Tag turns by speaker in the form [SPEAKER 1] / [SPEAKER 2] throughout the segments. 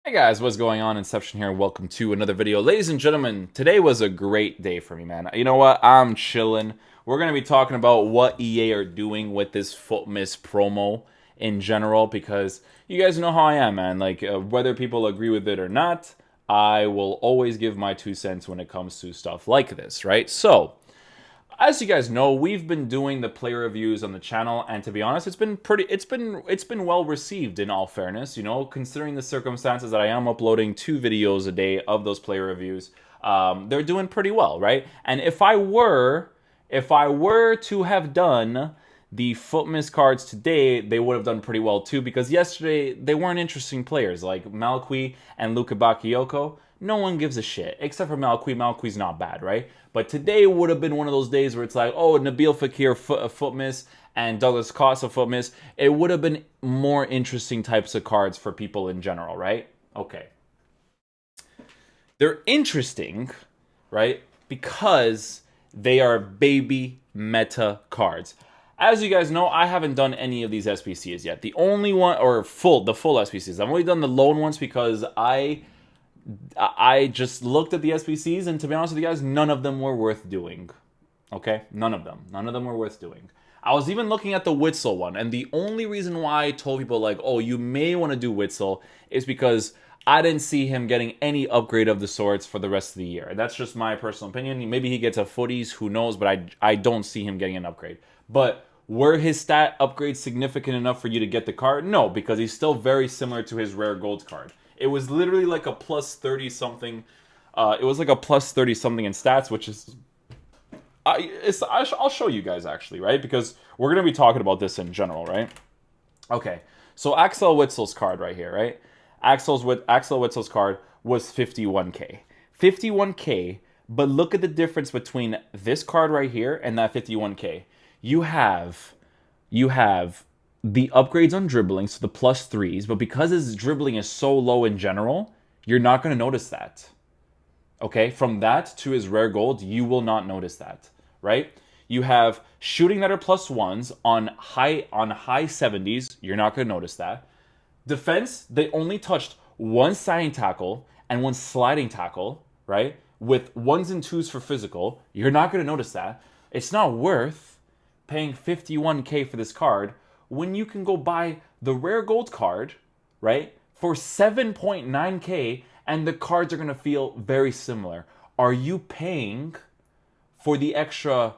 [SPEAKER 1] Hey guys, what's going on? Inception here. Welcome to another video. Ladies and gentlemen, today was a great day for me, man. You know what? I'm chilling. We're going to be talking about what EA are doing with this Futmas promo in general because you guys know how I am, man. Like, whether people agree with it or not, I will always give my 2 cents when it comes to stuff like this, right? So, as you guys know, we've been doing the player reviews on the channel, and to be honest, it's been well received. In all fairness, you know, considering the circumstances that I am uploading 2 videos a day of those player reviews, they're doing pretty well, right? And if I were to have done the Futmas cards today, they would have done pretty well too, because yesterday they weren't interesting players like Malqui and Luka Bakayoko. No one gives a shit except for Malqui. Malqui's not bad, right? But today would have been one of those days where it's like, oh, Nabil Fekir Futmas and Douglas Costa Futmas. It would have been more interesting types of cards for people in general, right? Okay. They're interesting, right? Because they are baby meta cards. As you guys know, I haven't done any of these SBCs yet. The only one, or the full SBCs. I've only done the loan ones because I just looked at the SBCs, and to be honest with you guys, none of them were worth doing. Okay? None of them. None of them were worth doing. I was even looking at the Witsel one, and the only reason why I told people, like, oh, you may want to do Witsel is because I didn't see him getting any upgrade of the swords for the rest of the year. That's just my personal opinion. Maybe he gets a footies, who knows, but I don't see him getting an upgrade. But were his stat upgrades significant enough for you to get the card? No, because he's still very similar to his rare gold card. It was literally like a plus 30 something. It was like a plus 30 something in stats, which is I'll show you guys actually, right? Because we're gonna be talking about this in general, right? Okay, so Axel Witsel's card right here, right? Axel Witsel's card was 51k, 51k. But look at the difference between this card right here and that 51k. You have, you have the upgrades on dribbling, so the plus threes, but because his dribbling is so low in general, you're not going to notice that. Okay, from that to his rare gold, you will not notice that, right? You have shooting that are plus ones on high 70s. You're not going to notice that. Defense, they only touched one sliding tackle and one sliding tackle, right? With ones and twos for physical. You're not going to notice that. It's not worth paying 51k for this card when you can go buy the rare gold card, right, for 7.9k, and the cards are going to feel very similar. Are you paying for the extra,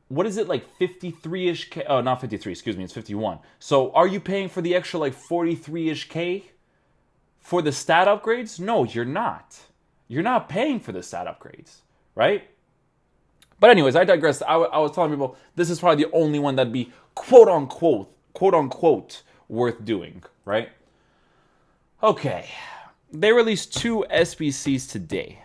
[SPEAKER 1] what is it, like 53-ish K? Oh, not 53, excuse me, it's 51. So are you paying for the extra like 43-ish K for the stat upgrades? No, you're not. You're not paying for the stat upgrades, right? But anyways, I digress. I was telling people this is probably the only one that'd be quote unquote worth doing, right? Okay. They released 2 SBCs today.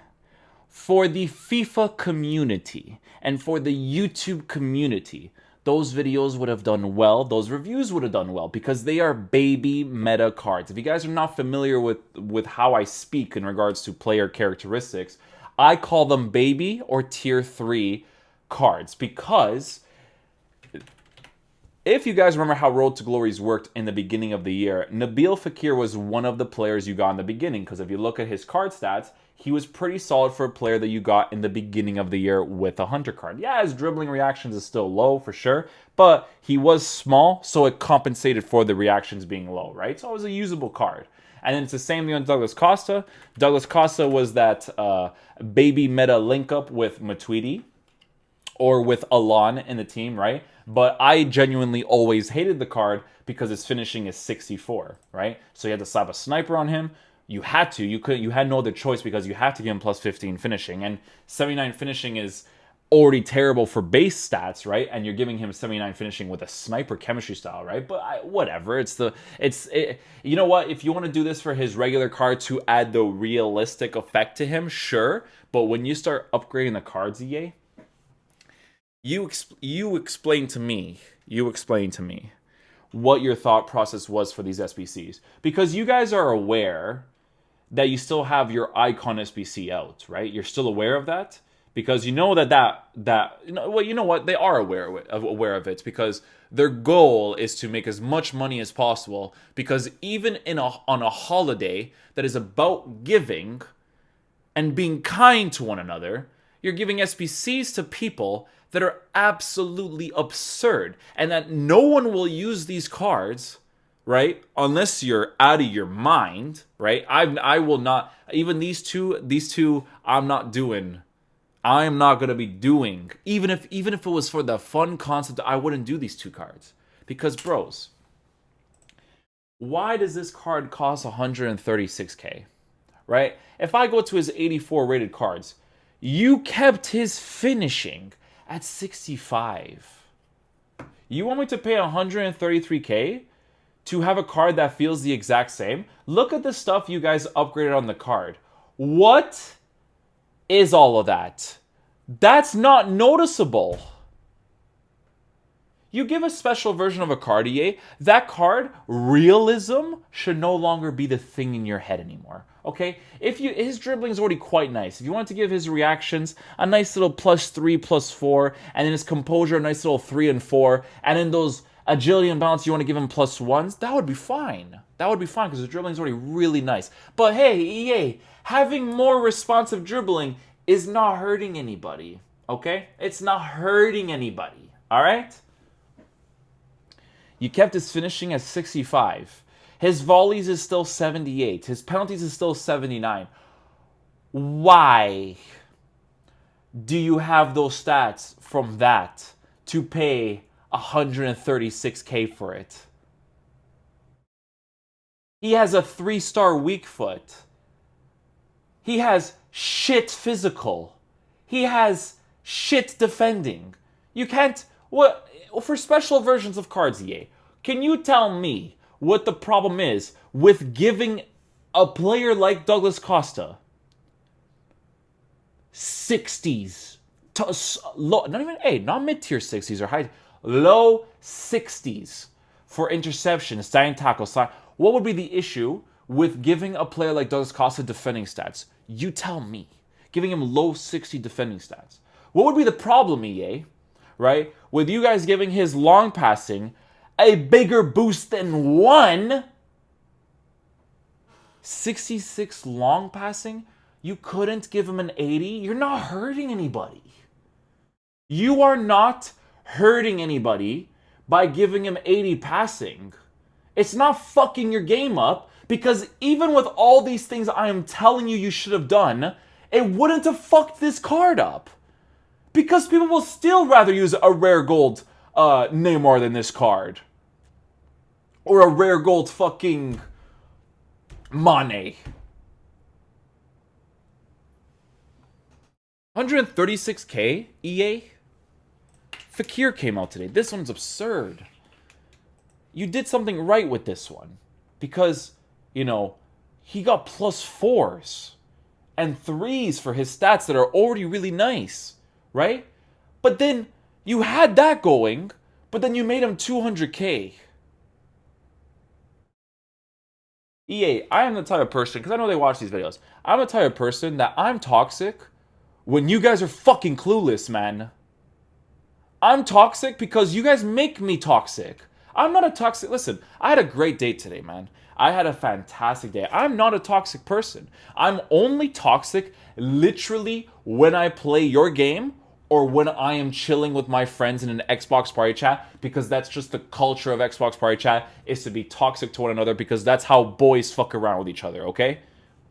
[SPEAKER 1] For the FIFA community and for the YouTube community, those videos would have done well. Those reviews would have done well because they are baby meta cards. If you guys are not familiar with how I speak in regards to player characteristics, I call them baby or tier 3 cards because if you guys remember how Road to Glories worked in the beginning of the year, Nabil Fekir was one of the players you got in the beginning, because if you look at his card stats, he was pretty solid for a player that you got in the beginning of the year with a Hunter card. Yeah, his dribbling reactions is still low for sure, but he was small, so it compensated for the reactions being low, right? So it was a usable card. And then it's the same thing on Douglas Costa. Douglas Costa was that baby meta link up with Matuidi or with Alon in the team, right? But I genuinely always hated the card because its finishing is 64, right? So you had to slap a sniper on him. You had to. You had no other choice because you have to give him plus 15 finishing. And 79 finishing is already terrible for base stats, right? And you're giving him 79 finishing with a sniper chemistry style, right? But whatever. You know what? If you want to do this for his regular card to add the realistic effect to him, sure. But when you start upgrading the cards, EA, you explain to me what your thought process was for these SBCs, because you guys are aware that you still have your icon SBC out, right? You're still aware of that because you know you know what, they are aware of it because their goal is to make as much money as possible, because even on a holiday that is about giving and being kind to one another, you're giving SBCs to people that are absolutely absurd, and that no one will use these cards, right? Unless you're out of your mind, right? I will not, even these two I'm not doing. I'm not going to be doing, even if it was for the fun concept, I wouldn't do these two cards. Because bros, why does this card cost 136k? Right? If I go to his 84 rated cards, you kept his finishing at 65. You want me to pay 133k to have a card that feels the exact same? Look at the stuff you guys upgraded on the card. What is all of that? That's not noticeable. You give a special version of a card, EA, that card, realism, should no longer be the thing in your head anymore. Okay? His dribbling is already quite nice. If you want to give his reactions a nice little +3, +4, and then his composure a nice little 3 and 4, and then those agility and balance you want to give him +1s, that would be fine. That would be fine because his dribbling is already really nice. But hey, EA, having more responsive dribbling is not hurting anybody. Okay? It's not hurting anybody. Alright? You kept his finishing at 65. His volleys is still 78. His penalties is still 79. Why do you have those stats from that to pay 136k for it? He has a 3-star weak foot. He has shit physical. He has shit defending. You can't... What for special versions of cards, EA, can you tell me what the problem is with giving a player like Douglas Costa 60s, low, not mid-tier 60s or high, low 60s for interception, sliding tackle, slide? What would be the issue with giving a player like Douglas Costa defending stats? You tell me. Giving him low 60 defending stats. What would be the problem, EA? Right? With you guys giving his long passing a bigger boost than 1. 66 long passing? You couldn't give him an 80? You're not hurting anybody. You are not hurting anybody by giving him 80 passing. It's not fucking your game up, because even with all these things I am telling you should have done, it wouldn't have fucked this card up. Because people will still rather use a rare gold Neymar than this card. Or a rare gold fucking Mane. 136k, EA? Fekir came out today. This one's absurd. You did something right with this one. Because, you know, he got +4s and 3s for his stats that are already really nice. Right? But then you had that going, but then you made him 200k. EA, I am the type of person, because I know they watch these videos, I'm the type of person that I'm toxic when you guys are fucking clueless, man. I'm toxic because you guys make me toxic. I'm not a toxic... Listen, I had a great day today, man. I had a fantastic day. I'm not a toxic person. I'm only toxic literally when I play your game or when I am chilling with my friends in an Xbox party chat, because that's just the culture of Xbox party chat, is to be toxic to one another, because that's how boys fuck around with each other, okay?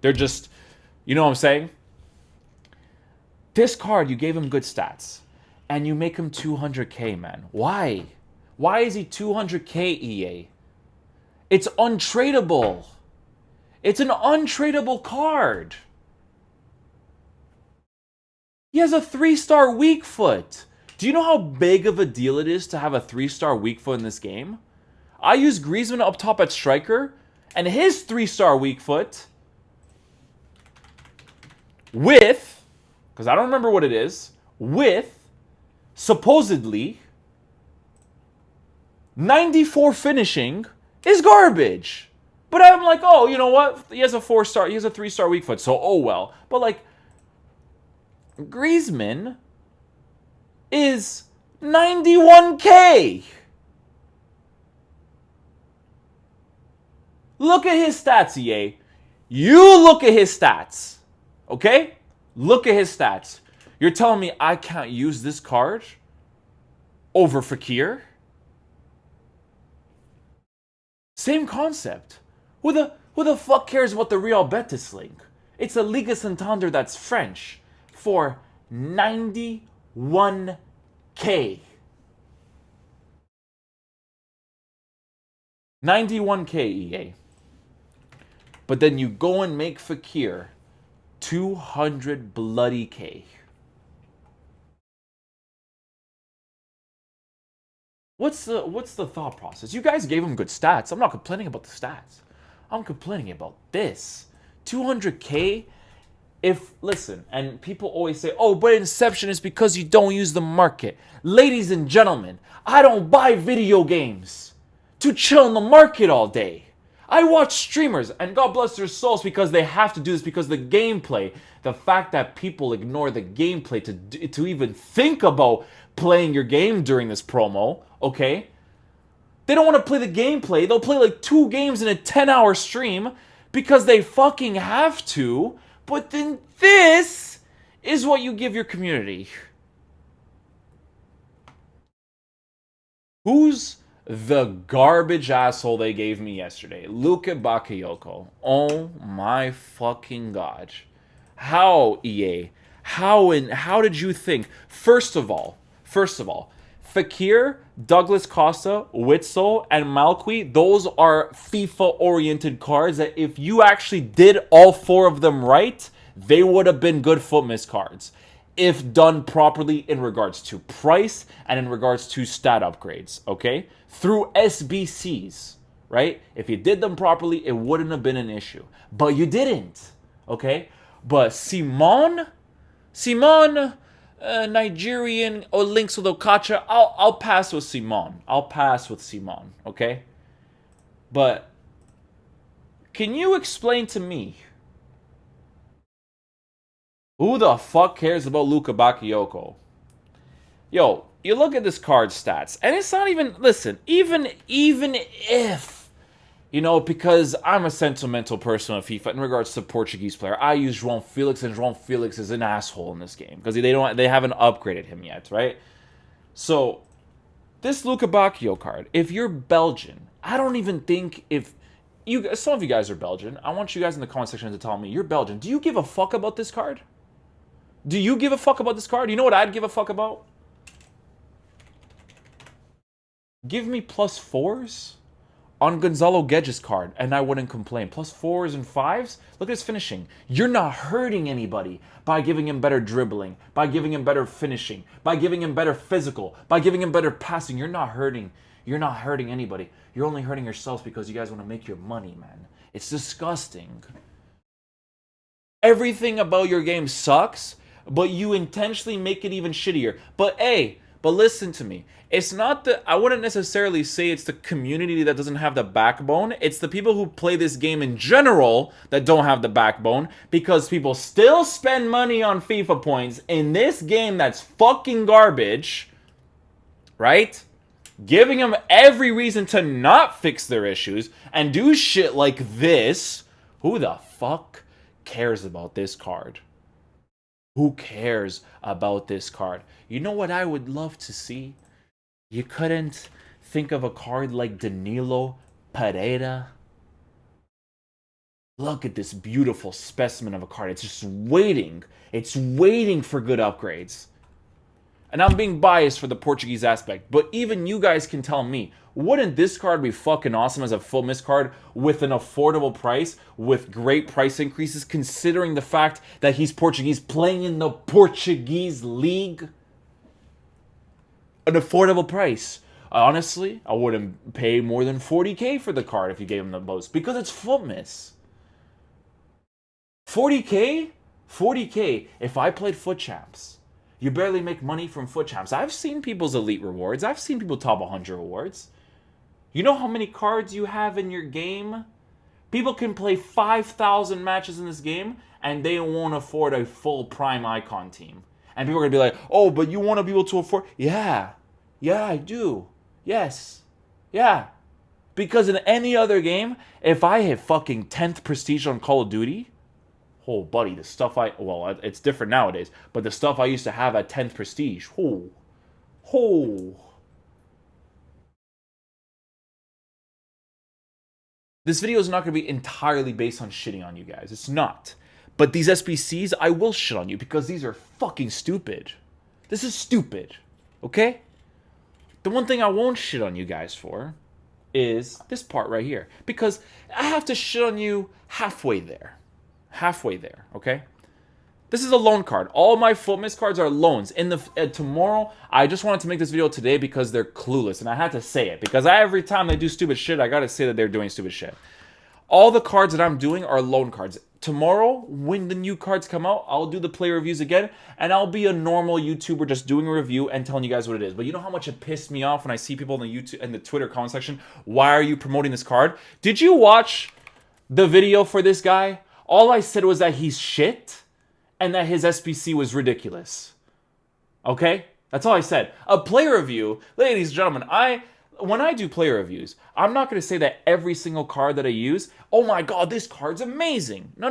[SPEAKER 1] They're just... You know what I'm saying? This card, you gave him good stats. And you make him 200k, man. Why? Why is he 200k, EA? It's untradeable. It's an untradeable card. He has a 3-star weak foot. Do you know how big of a deal it is to have a 3-star weak foot in this game? I use Griezmann up top at striker, and his 3-star weak foot with, because I don't remember what it is, with supposedly 94 finishing is garbage. But I'm like, oh, you know what? He has a 4-star, he has a 3-star weak foot, so oh well. But like, Griezmann is 91K. Look at his stats, EA. You look at his stats. Okay? Look at his stats. You're telling me I can't use this card over Fekir? Same concept. Who the fuck cares about the Real Betis link? It's a Liga Santander that's French for 91K. 91K, EA. But then you go and make Fekir 200 bloody K. What's the thought process? You guys gave him good stats. I'm not complaining about the stats. I'm complaining about this. 200K. Listen, and people always say, oh, but Inception is because you don't use the market. Ladies and gentlemen, I don't buy video games to chill in the market all day. I watch streamers, and God bless their souls because they have to do this because the gameplay, the fact that people ignore the gameplay to even think about playing your game during this promo, okay? They don't want to play the gameplay. They'll play like 2 games in a 10-hour stream because they fucking have to. But then this is what you give your community. Who's the garbage asshole they gave me yesterday? Luka Bakayoko. Oh my fucking god. How, EA? How did you think? First of all, Fekir, Douglas Costa, Witsel, and Malqui, those are FIFA-oriented cards that if you actually did all 4 of them right, they would have been good Futmas cards. If done properly in regards to price and in regards to stat upgrades, okay? Through SBCs, right? If you did them properly, it wouldn't have been an issue. But you didn't, okay? But Simon, Nigerian or links with Okacha, I'll pass with Simon. Okay? But can you explain to me who the fuck cares about Luka Bakayoko? Yo, you look at this card's stats, and it's not even, listen, even if, you know, because I'm a sentimental person of FIFA in regards to Portuguese player, I use João Felix, and João Felix is an asshole in this game because they haven't upgraded him yet, right? So this Luka Bakio card, if you're Belgian, I don't even think some of you guys are Belgian. I want you guys in the comment section to tell me you're Belgian. Do you give a fuck about this card? Do you give a fuck about this card? You know what I'd give a fuck about? Give me +4s on Gonzalo Guedes card, and I wouldn't complain. +4s and 5s? Look at his finishing. You're not hurting anybody by giving him better dribbling, by giving him better finishing, by giving him better physical, by giving him better passing. You're not hurting anybody. You're only hurting yourselves because you guys want to make your money, man. It's disgusting. Everything about your game sucks, but you intentionally make it even shittier. But listen to me. It's not I wouldn't necessarily say it's the community that doesn't have the backbone. It's the people who play this game in general that don't have the backbone, because people still spend money on FIFA points in this game that's fucking garbage, right? Giving them every reason to not fix their issues and do shit like this. Who the fuck cares about this card? Who cares about this card? You know what I would love to see? You couldn't think of a card like Danilo Pereira? Look at this beautiful specimen of a card. It's just waiting. It's waiting for good upgrades. And I'm being biased for the Portuguese aspect, but even you guys can tell me, wouldn't this card be fucking awesome as a Futmas card with an affordable price, with great price increases, considering the fact that he's Portuguese, playing in the Portuguese league? An affordable price. Honestly, I wouldn't pay more than 40K for the card if you gave him the most, because it's Futmas. 40K? 40K if I played Foot Champs. You barely make money from Foot Champs. I've seen people's elite rewards. I've seen people top 100 rewards. You know how many cards you have in your game People can play 5,000 matches in this game, and they won't afford a full prime icon team. And people are going to be like, oh, but you want to be able to afford... Yeah. Yeah, I do. Yes. Yeah. Because in any other game, if I hit fucking 10th prestige on Call of Duty... Oh, buddy, the stuff well, it's different nowadays, but the stuff I used to have at 10th prestige. This video is not going to be entirely based on shitting on you guys. It's not. But these SBCs, I will shit on you because these are fucking stupid. This is stupid. Okay? The one thing I won't shit on you guys for is this part right here. Because I have to shit on you halfway there. Halfway there, okay? This is a loan card. All my Futmas cards are loans. In the tomorrow, I just wanted to make this video today because they're clueless, and I had to say it because every time they do stupid shit, I gotta say that they're doing stupid shit. All the cards that I'm doing are loan cards. Tomorrow, when the new cards come out, I'll do the player reviews again, and I'll be a normal YouTuber just doing a review and telling you guys what it is. But you know how much it pissed me off when I see people in the YouTube and the Twitter comment section, why are you promoting this card? Did you watch the video for this guy? All I said was that he's shit and that his SBC was ridiculous. Okay? That's all I said. A player review, ladies and gentlemen, when I do player reviews, I'm not going to say that every single card that I use, oh my god, this card's amazing. No.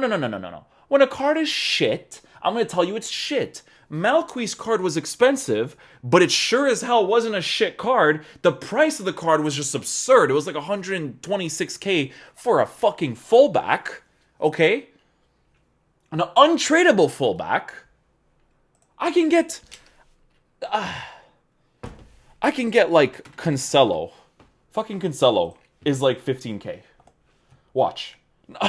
[SPEAKER 1] When a card is shit, I'm going to tell you it's shit. Malqui's card was expensive, but it sure as hell wasn't a shit card. The price of the card was just absurd. It was like 126k for a fucking fullback. Okay? An untradeable fullback. I can get like Cancelo. Fucking Cancelo is like 15k. Watch.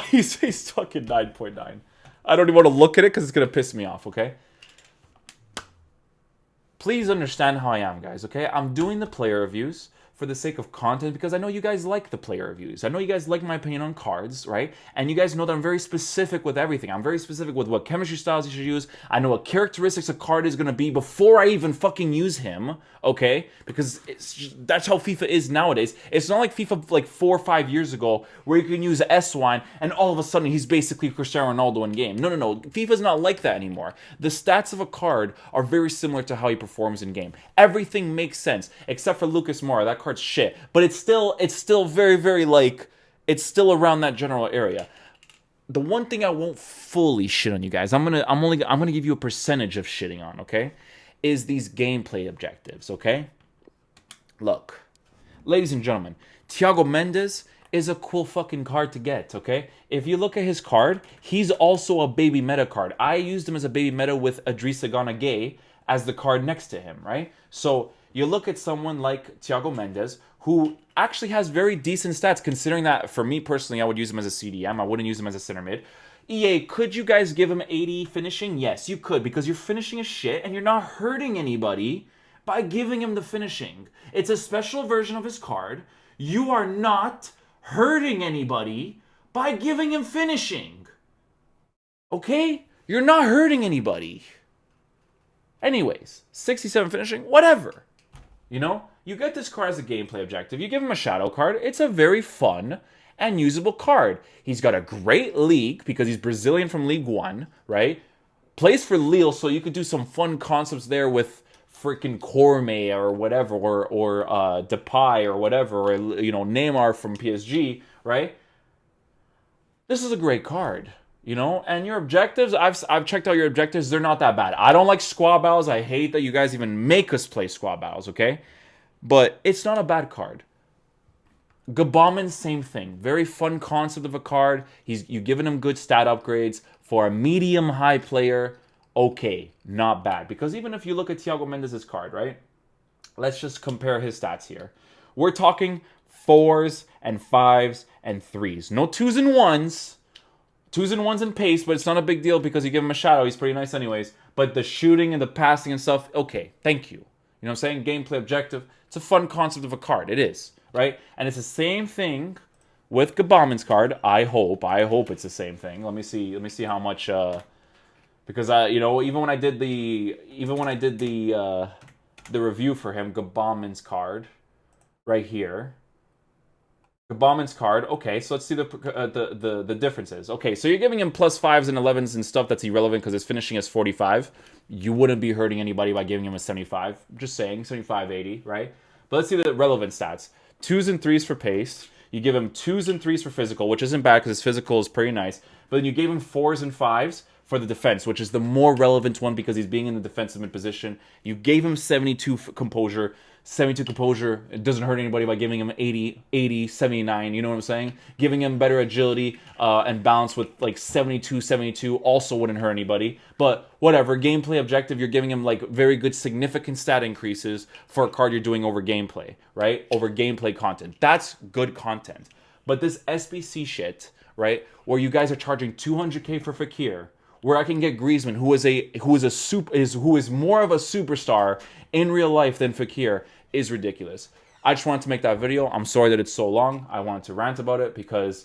[SPEAKER 1] He's fucking 9.9. I don't even want to look at it because it's going to piss me off, okay? Please understand how I am, guys, okay? I'm doing the player reviews for the sake of content because I know you guys like the player reviews. I know you guys like my opinion on cards, right? And you guys know that I'm very specific with everything. I'm very specific with what chemistry styles you should use. I know what characteristics a card is going to be before I even fucking use him, okay? Because that's how FIFA is nowadays. It's not like FIFA like 4 or 5 years ago where you can use S-Wine and all of a sudden he's basically Cristiano Ronaldo in game. No. FIFA's not like that anymore. The stats of a card are very similar to how he performs in game. Everything makes sense except for Lucas Moura. That card's shit, but it's still very like, it's still around that general area. The one thing I won't fully shit on you guys, I'm gonna give you a percentage of shitting on, okay, is these gameplay objectives, okay? Look, ladies and gentlemen, Thiago Mendes is a cool fucking card to get, okay? If you look at his card, he's also a baby meta card. I used him as a baby meta with Idrissa Gana Gueye as the card next to him, right? So you look at someone like Thiago Mendes, who actually has very decent stats, considering that, for me personally, I would use him as a CDM. I wouldn't use him as a center mid. EA, could you guys give him 80 finishing? Yes, you could, because your finishing is shit, and you're not hurting anybody by giving him the finishing. It's a special version of his card. You are not hurting anybody by giving him finishing. Okay? You're not hurting anybody. Anyways, 67 finishing, whatever. You know, you get this card as a gameplay objective. You give him a shadow card. It's a very fun and usable card. He's got a great league because he's Brazilian from League One, right? Plays for Lille, so you could do some fun concepts there with freaking Corme or whatever, or Depay or whatever, or, you know, Neymar from PSG, right? This is a great card. You know, and your objectives, I've checked out your objectives. They're not that bad. I don't like squad battles. I hate that you guys even make us play squad battles, okay? But it's not a bad card. Gabaman, same thing. Very fun concept of a card. You've given him good stat upgrades. For a medium-high player, okay, not bad. Because even if you look at Thiago Mendes' card, right? Let's just compare his stats here. We're talking 4s and 5s and 3s. No 2s and 1s. 2s and 1s in pace, but it's not a big deal because you give him a shadow. He's pretty nice anyways. But the shooting and the passing and stuff, okay, thank you. You know what I'm saying? Gameplay objective. It's a fun concept of a card. It is, right? And it's the same thing with Gabaman's card. I hope it's the same thing. Let me see how much because you know, even when I did the review for him, Gabaman's card right here. Bauman's card. Okay, so let's see the differences. Okay, so you're giving him +5s and 11s and stuff that's irrelevant because his finishing is 45. You wouldn't be hurting anybody by giving him a 75. Just saying, 75, 80, right? But let's see the relevant stats. 2s and 3s for pace. You give him 2s and 3s for physical, which isn't bad because his physical is pretty nice. But then you gave him 4s and 5s for the defense, which is the more relevant one because he's being in the defensive mid position. You gave him 72 composure. 72 composure, it doesn't hurt anybody by giving him 80, 79, you know what I'm saying? Giving him better agility and balance with like 72 also wouldn't hurt anybody. But whatever, gameplay objective, you're giving him like very good significant stat increases for a card you're doing over gameplay, right? Over gameplay content. That's good content. But this SBC shit, right, where you guys are charging 200K for Fekir, where I can get Griezmann, who is more of a superstar in real life than Fekir, is ridiculous. I just wanted to make that video. I'm sorry that it's so long. I wanted to rant about it because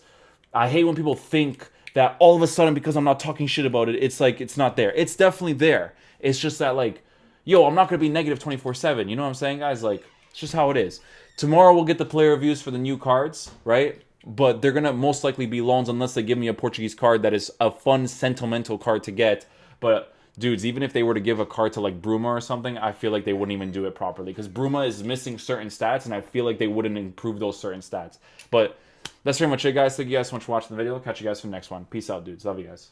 [SPEAKER 1] I hate when people think that all of a sudden, because I'm not talking shit about it, it's like it's not there. It's definitely there. It's just that, like, yo, I'm not going to be negative 24/7. You know what I'm saying, guys? Like, it's just how it is. Tomorrow we'll get the player reviews for the new cards, right? But they're going to most likely be loans unless they give me a Portuguese card that is a fun, sentimental card to get. But, dudes, even if they were to give a card to, like, Bruma or something, I feel like they wouldn't even do it properly. Because Bruma is missing certain stats, and I feel like they wouldn't improve those certain stats. But that's pretty much it, guys. Thank you guys so much for watching the video. Catch you guys for the next one. Peace out, dudes. Love you guys.